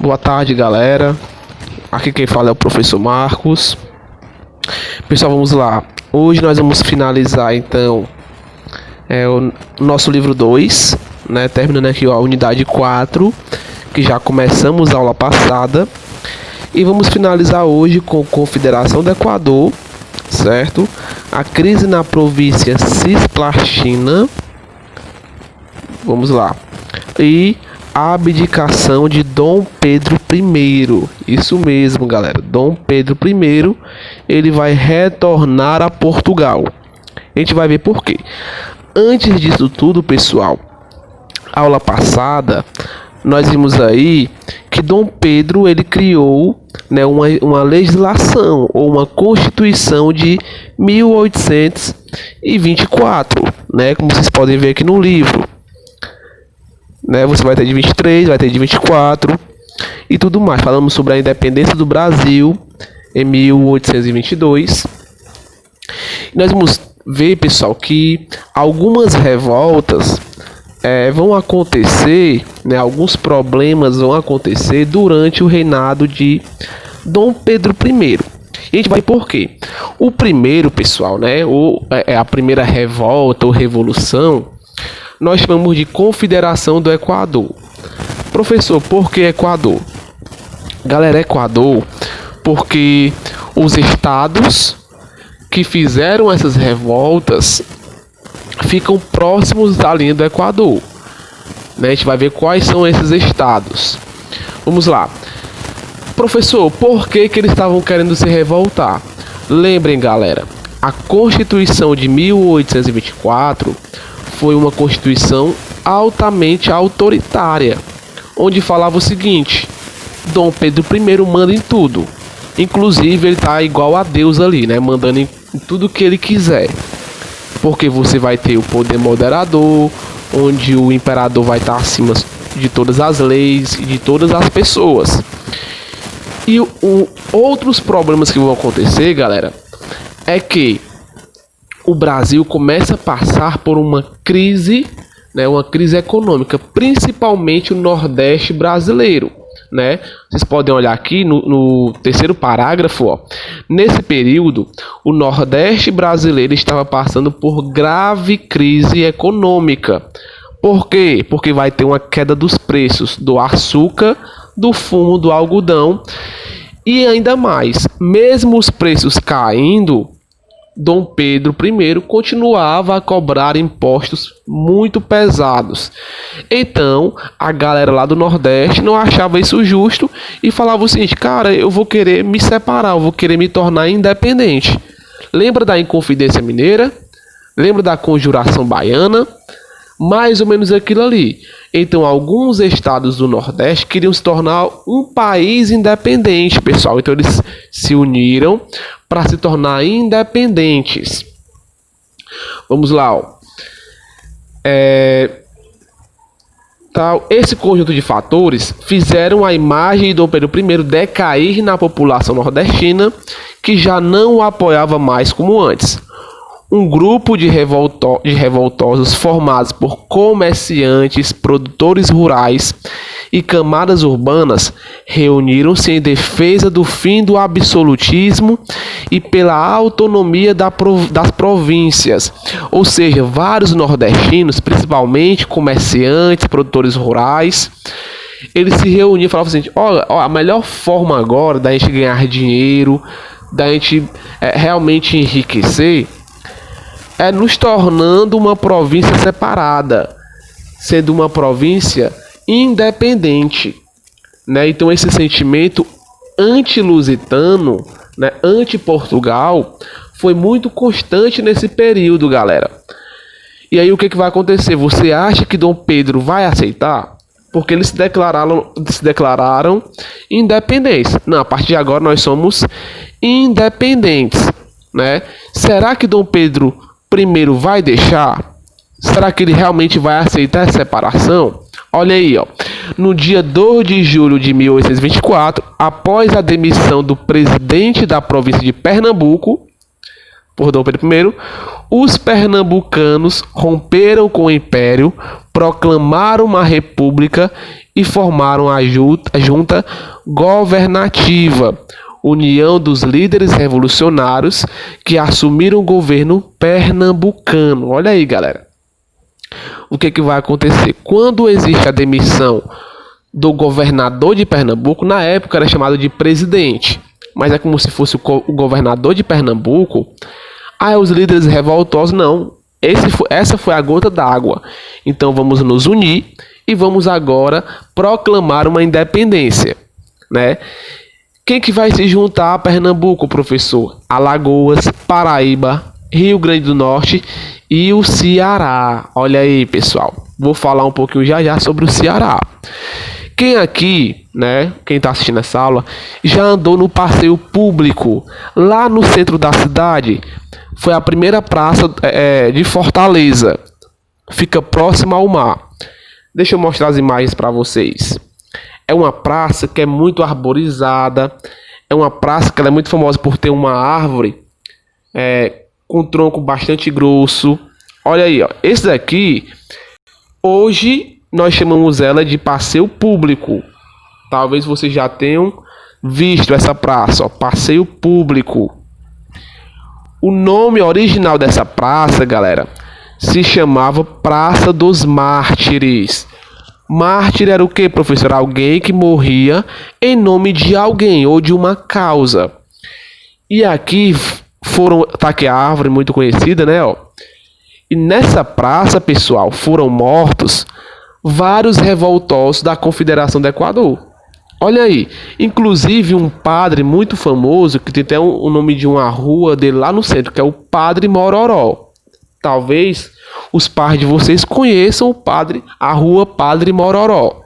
Boa tarde, galera. Aqui quem fala é o professor Marcos. Pessoal, vamos lá. Hoje nós vamos finalizar então o nosso livro 2, né? Terminando aqui a unidade 4, que já começamos a aula passada. E vamos finalizar hoje com Confederação do Equador, certo? A crise na província Cisplatina. Vamos lá. E a abdicação de Dom Pedro I. Isso mesmo, galera. Dom Pedro I, ele vai retornar a Portugal. A gente vai ver por quê. Antes disso tudo, pessoal, aula passada, nós vimos aí que Dom Pedro, ele criou, né, uma legislação ou uma constituição de 1824, né, como vocês podem ver aqui no livro. Né, você vai ter de 23, vai ter de 24 e tudo mais. Falamos sobre a independência do Brasil em 1822. Nós vamos ver, pessoal, que algumas revoltas vão acontecer, né, alguns problemas vão acontecer durante o reinado de Dom Pedro I. E a gente vai por quê? O primeiro, pessoal, né, a primeira revolta ou revolução, nós chamamos de Confederação do Equador. Professor, por que Equador? Galera, Equador, porque os estados que fizeram essas revoltas ficam próximos da linha do Equador, né? A gente vai ver quais são esses estados. Vamos lá. Professor, por que eles estavam querendo se revoltar? Lembrem, galera, a Constituição de 1824 foi uma constituição altamente autoritária, onde falava o seguinte: Dom Pedro I manda em tudo. Inclusive, ele tá igual a Deus ali, né? Mandando em tudo que ele quiser. Porque você vai ter o poder moderador, onde o imperador vai estar acima de todas as leis e de todas as pessoas. E outros problemas que vão acontecer, galera, é que o Brasil começa a passar por uma crise, né, uma crise econômica, principalmente o Nordeste brasileiro, né? Vocês podem olhar aqui no terceiro parágrafo, ó. Nesse período, o Nordeste brasileiro estava passando por grave crise econômica. Por quê? Porque vai ter uma queda dos preços do açúcar, do fumo, do algodão e ainda mais, mesmo os preços caindo, Dom Pedro I continuava a cobrar impostos muito pesados. Então, a galera lá do Nordeste não achava isso justo e falava o seguinte: cara, eu vou querer me separar, eu vou querer me tornar independente. Lembra da Inconfidência Mineira? Lembra da Conjuração Baiana? Mais ou menos aquilo ali. Então, alguns estados do Nordeste queriam se tornar um país independente, pessoal. Então, eles se uniram para se tornar independentes. Vamos lá, ó. Esse conjunto de fatores fizeram a imagem de Dom Pedro I decair na população nordestina, que já não o apoiava mais como antes. Um grupo de revoltosos formados por comerciantes, produtores rurais e camadas urbanas reuniram-se em defesa do fim do absolutismo e pela autonomia das províncias. Ou seja, vários nordestinos, principalmente comerciantes, produtores rurais, eles se reuniam e falavam assim: olha, a melhor forma agora da gente ganhar dinheiro, da gente realmente enriquecer, é nos tornando uma província separada, sendo uma província independente, né? Então esse sentimento anti-lusitano, né, anti-Portugal, foi muito constante nesse período, galera. E aí o que vai acontecer? Você acha que Dom Pedro vai aceitar? Porque eles se declararam independentes. Não, a partir de agora nós somos independentes, né? Será que Dom Pedro I vai deixar? Será que ele realmente vai aceitar a separação? Olha aí, ó. No dia 2 de julho de 1824, após a demissão do presidente da província de Pernambuco, por Dom Pedro I, os pernambucanos romperam com o Império, proclamaram uma república e formaram a junta governativa, União dos Líderes Revolucionários, que assumiram o governo pernambucano. Olha aí, galera. O que vai acontecer? Quando existe a demissão do governador de Pernambuco, na época era chamado de presidente, mas é como se fosse o governador de Pernambuco. Os líderes revoltosos, não. Essa foi a gota d'água. Então vamos nos unir e vamos agora proclamar uma independência, né? Quem que vai se juntar a Pernambuco, professor? Alagoas, Paraíba, Rio Grande do Norte e o Ceará. Olha aí, pessoal. Vou falar um pouquinho já sobre o Ceará. Quem aqui, né, quem está assistindo essa aula, já andou no passeio público lá no centro da cidade? Foi a primeira praça de Fortaleza. Fica próxima ao mar. Deixa eu mostrar as imagens para vocês. É uma praça que é muito arborizada. É uma praça que ela é muito famosa por ter uma árvore com um tronco bastante grosso. Olha aí, ó. Esse daqui, hoje nós chamamos ela de passeio público. Talvez vocês já tenham visto essa praça, ó, passeio público. O nome original dessa praça, galera, se chamava Praça dos Mártires. Mártir era o que, professor? Alguém que morria em nome de alguém ou de uma causa. E aqui tá aqui a árvore muito conhecida, né? Ó. E nessa praça, pessoal, foram mortos vários revoltosos da Confederação do Equador. Olha aí, inclusive um padre muito famoso, que tem até o nome de uma rua dele lá no centro, que é o Padre Mororó. Talvez os pais de vocês conheçam a rua Padre Mororó,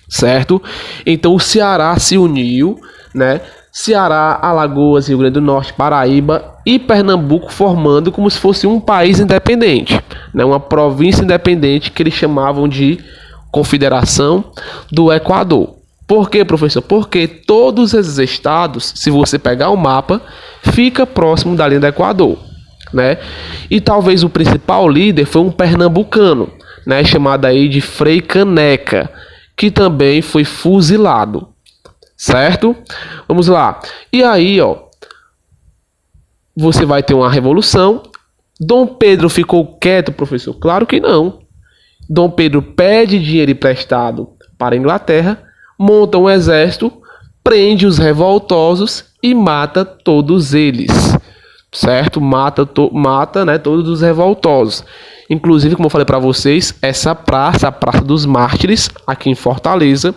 certo? Então o Ceará se uniu, né? Ceará, Alagoas, Rio Grande do Norte, Paraíba e Pernambuco formando como se fosse um país independente, né? Uma província independente que eles chamavam de Confederação do Equador. Por quê, professor? Porque todos esses estados, se você pegar o mapa, fica próximo da linha do Equador, né? E talvez o principal líder foi um pernambucano, né, chamado aí de Frei Caneca, que também foi fuzilado, certo? Vamos lá. E aí, ó, você vai ter uma revolução. Dom Pedro ficou quieto, professor? Claro que não. Dom Pedro pede dinheiro emprestado para a Inglaterra, monta um exército, prende os revoltosos e mata todos eles, certo? Mata, né, todos os revoltosos. Inclusive, como eu falei para vocês, essa praça, a Praça dos Mártires, aqui em Fortaleza,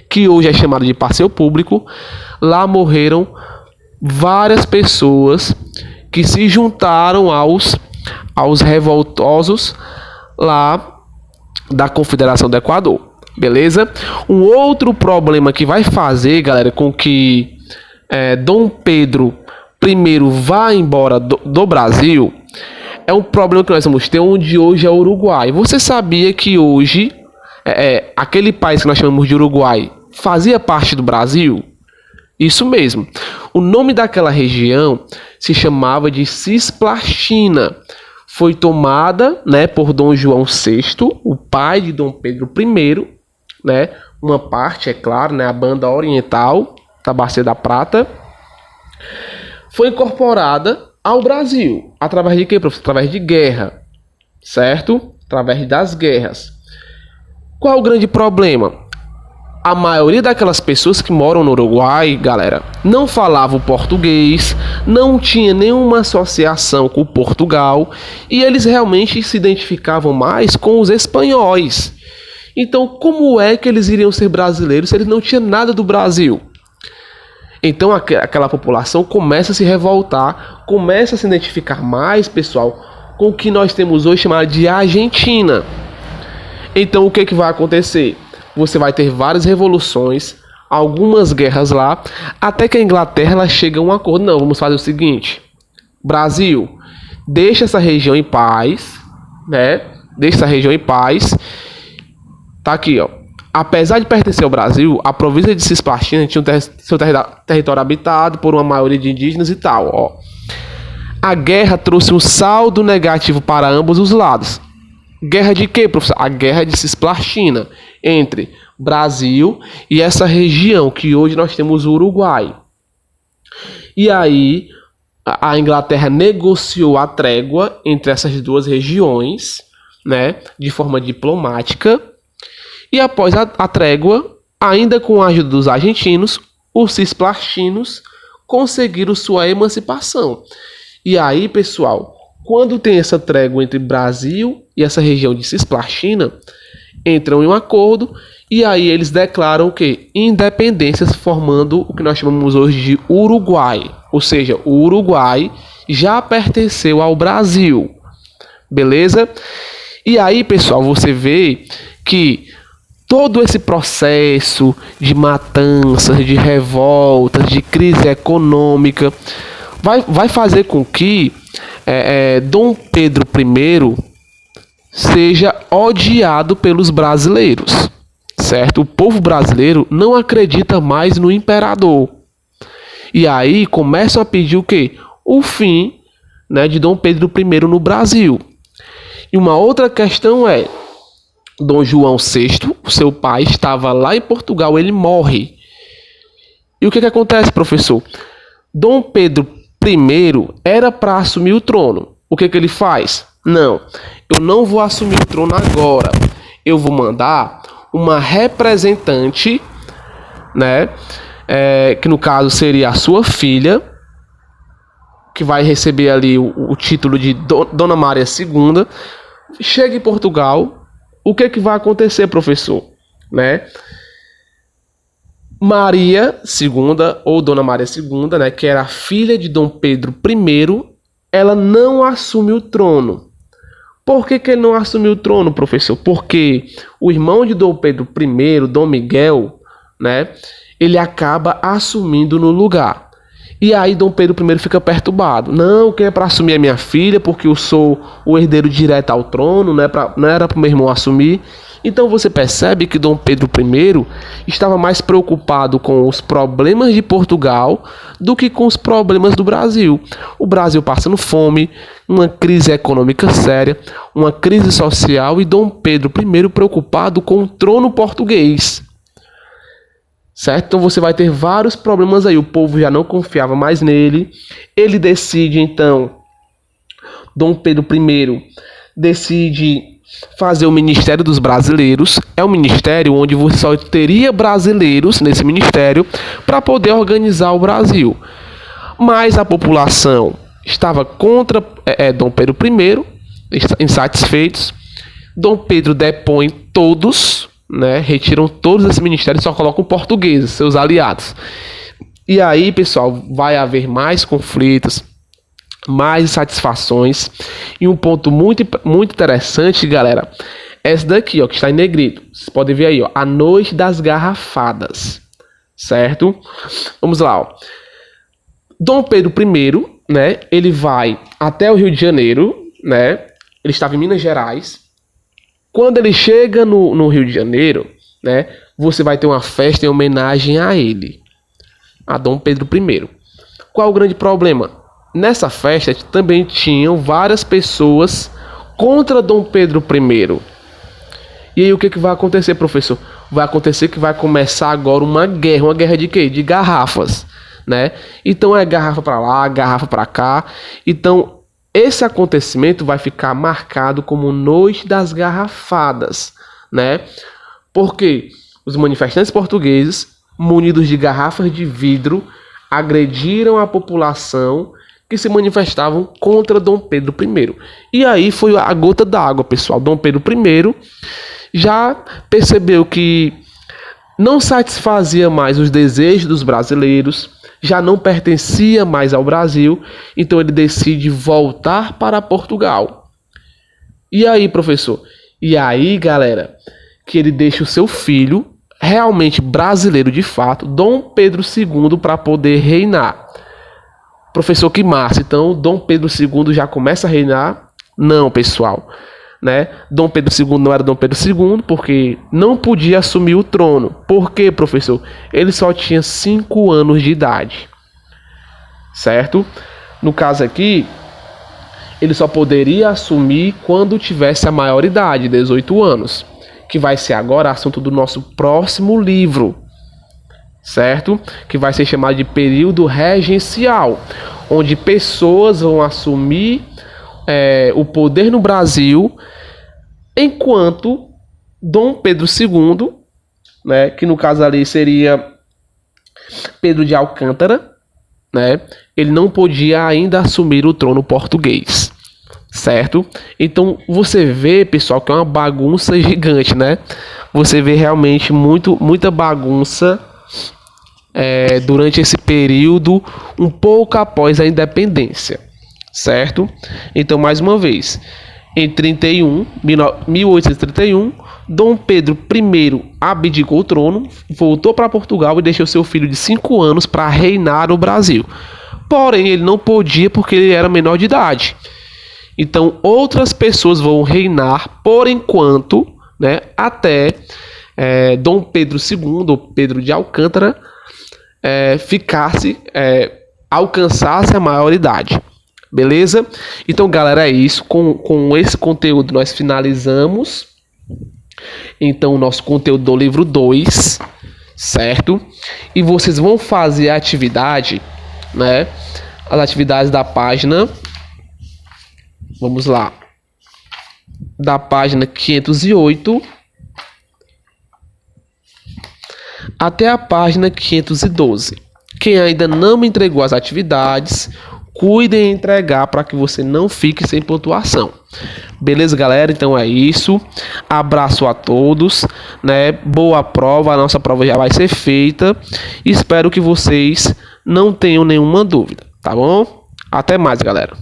que hoje é chamada de passeio público, lá morreram várias pessoas que se juntaram aos revoltosos lá da Confederação do Equador. Beleza? Um outro problema que vai fazer, galera, com que Dom Pedro I vá embora do Brasil, é um problema que nós vamos ter onde hoje é o Uruguai. Você sabia que hoje aquele país que nós chamamos de Uruguai fazia parte do Brasil? Isso mesmo. O nome daquela região se chamava de Cisplatina. Foi tomada, né, por Dom João VI, o pai de Dom Pedro I, né? Uma parte, é claro, né, a banda oriental da Bacia da Prata, foi incorporada ao Brasil. Através de quê, professor? Através de guerra, certo? Através das guerras. Qual é o grande problema? A maioria daquelas pessoas que moram no Uruguai, galera, não falavam português, não tinha nenhuma associação com Portugal, e eles realmente se identificavam mais com os espanhóis. Então, como é que eles iriam ser brasileiros se eles não tinham nada do Brasil? Então, aquela população começa a se revoltar, começa a se identificar mais, pessoal, com o que nós temos hoje chamado de Argentina. Então, o que vai acontecer? Você vai ter várias revoluções, algumas guerras lá, até que a Inglaterra ela chega a um acordo. Não, vamos fazer o seguinte: Brasil, deixa essa região em paz, né? Deixa essa região em paz. Tá aqui, ó. Apesar de pertencer ao Brasil, a província de Cisplatina tinha seu território habitado por uma maioria de indígenas e tal, ó. A guerra trouxe um saldo negativo para ambos os lados. Guerra de quê, professor? A guerra de Cisplatina entre Brasil e essa região que hoje nós temos o Uruguai. E aí a Inglaterra negociou a trégua entre essas duas regiões, né, de forma diplomática. E após a trégua, ainda com a ajuda dos argentinos, os cisplastinos conseguiram sua emancipação. E aí, pessoal, quando tem essa trégua entre Brasil e essa região de Cisplastina, entram em um acordo e aí eles declaram o quê? Independências, formando o que nós chamamos hoje de Uruguai. Ou seja, o Uruguai já pertenceu ao Brasil. Beleza? E aí, pessoal, você vê que todo esse processo de matanças, de revoltas, de crise econômica, vai fazer com que Dom Pedro I seja odiado pelos brasileiros, certo? O povo brasileiro não acredita mais no imperador. E aí começam a pedir o quê? O fim, né, de Dom Pedro I no Brasil. E uma outra questão é, Dom João VI, seu pai, estava lá em Portugal, ele morre. E o que acontece, professor? Dom Pedro I era para assumir o trono. O que ele faz? Não, eu não vou assumir o trono agora. Eu vou mandar uma representante, né, que no caso seria a sua filha, que vai receber ali o título de Dona Maria II. Chega em Portugal. O que vai acontecer, professor? Né? Maria II, ou Dona Maria II, né, que era a filha de Dom Pedro I, ela não assume o trono. Por que ele não assumiu o trono, professor? Porque o irmão de Dom Pedro I, Dom Miguel, né, ele acaba assumindo no lugar. E aí Dom Pedro I fica perturbado. Não, quem é para assumir é minha filha, porque eu sou o herdeiro direto ao trono, não era para o meu irmão assumir. Então você percebe que Dom Pedro I estava mais preocupado com os problemas de Portugal do que com os problemas do Brasil. O Brasil passando fome, uma crise econômica séria, uma crise social e Dom Pedro I preocupado com o trono português. Certo? Então você vai ter vários problemas aí. O povo já não confiava mais nele. Ele decide, então, Dom Pedro I decide fazer o Ministério dos Brasileiros. É um ministério onde você só teria brasileiros nesse ministério para poder organizar o Brasil. Mas a população estava contra Dom Pedro I, insatisfeitos. Dom Pedro depõe todos, né, retiram todos esses ministérios e só colocam portugueses, seus aliados. E aí, pessoal, vai haver mais conflitos, mais insatisfações. E um ponto muito, muito interessante, galera, é esse daqui, ó, que está em negrito. Vocês podem ver aí, ó, a Noite das Garrafadas, certo? Vamos lá, ó. Dom Pedro I, né, ele vai até o Rio de Janeiro, né? Ele estava em Minas Gerais. Quando ele chega no Rio de Janeiro, né, você vai ter uma festa em homenagem a ele, a Dom Pedro I. Qual o grande problema? Nessa festa também tinham várias pessoas contra Dom Pedro I. E aí o que vai acontecer, professor? Vai acontecer que vai começar agora uma guerra de quê? De garrafas, né? Então é garrafa para lá, garrafa para cá. Então esse acontecimento vai ficar marcado como Noite das Garrafadas, né? Porque os manifestantes portugueses, munidos de garrafas de vidro, agrediram a população que se manifestavam contra Dom Pedro I. E aí foi a gota d'água, pessoal. Dom Pedro I já percebeu que não satisfazia mais os desejos dos brasileiros, já não pertencia mais ao Brasil, então ele decide voltar para Portugal. E aí, professor? E aí, galera, que ele deixa o seu filho, realmente brasileiro de fato, Dom Pedro II, para poder reinar. Professor, que massa! Então, Dom Pedro II já começa a reinar? Não, pessoal. Né? Dom Pedro II não era Dom Pedro II porque não podia assumir o trono. Por quê, professor? Ele só tinha 5 anos de idade, certo? No caso aqui, ele só poderia assumir quando tivesse a maioridade, 18 anos. que vai ser agora assunto do nosso próximo livro, certo? Que vai ser chamado de período regencial, onde pessoas vão assumir o poder no Brasil, enquanto Dom Pedro II, né, que no caso ali seria Pedro de Alcântara, né, ele não podia ainda assumir o trono português, certo? Então você vê, pessoal, que é uma bagunça gigante, né? Você vê realmente muita bagunça durante esse período, um pouco após a independência, certo? Então, mais uma vez, em 1831, Dom Pedro I abdicou o trono, voltou para Portugal e deixou seu filho de 5 anos para reinar no Brasil. Porém, ele não podia porque ele era menor de idade. Então, outras pessoas vão reinar por enquanto, né, até Dom Pedro II, ou Pedro de Alcântara, alcançasse a maioridade. Beleza? Então, galera, é isso. Com esse conteúdo nós finalizamos então o nosso conteúdo do livro 2, certo? E vocês vão fazer a atividade, né? As atividades da página, vamos lá, da página 508 até a página 512. Quem ainda não me entregou as atividades, cuidem em entregar para que você não fique sem pontuação. Beleza, galera? Então é isso. Abraço a todos, né? Boa prova, a nossa prova já vai ser feita. Espero que vocês não tenham nenhuma dúvida, tá bom? Até mais, galera.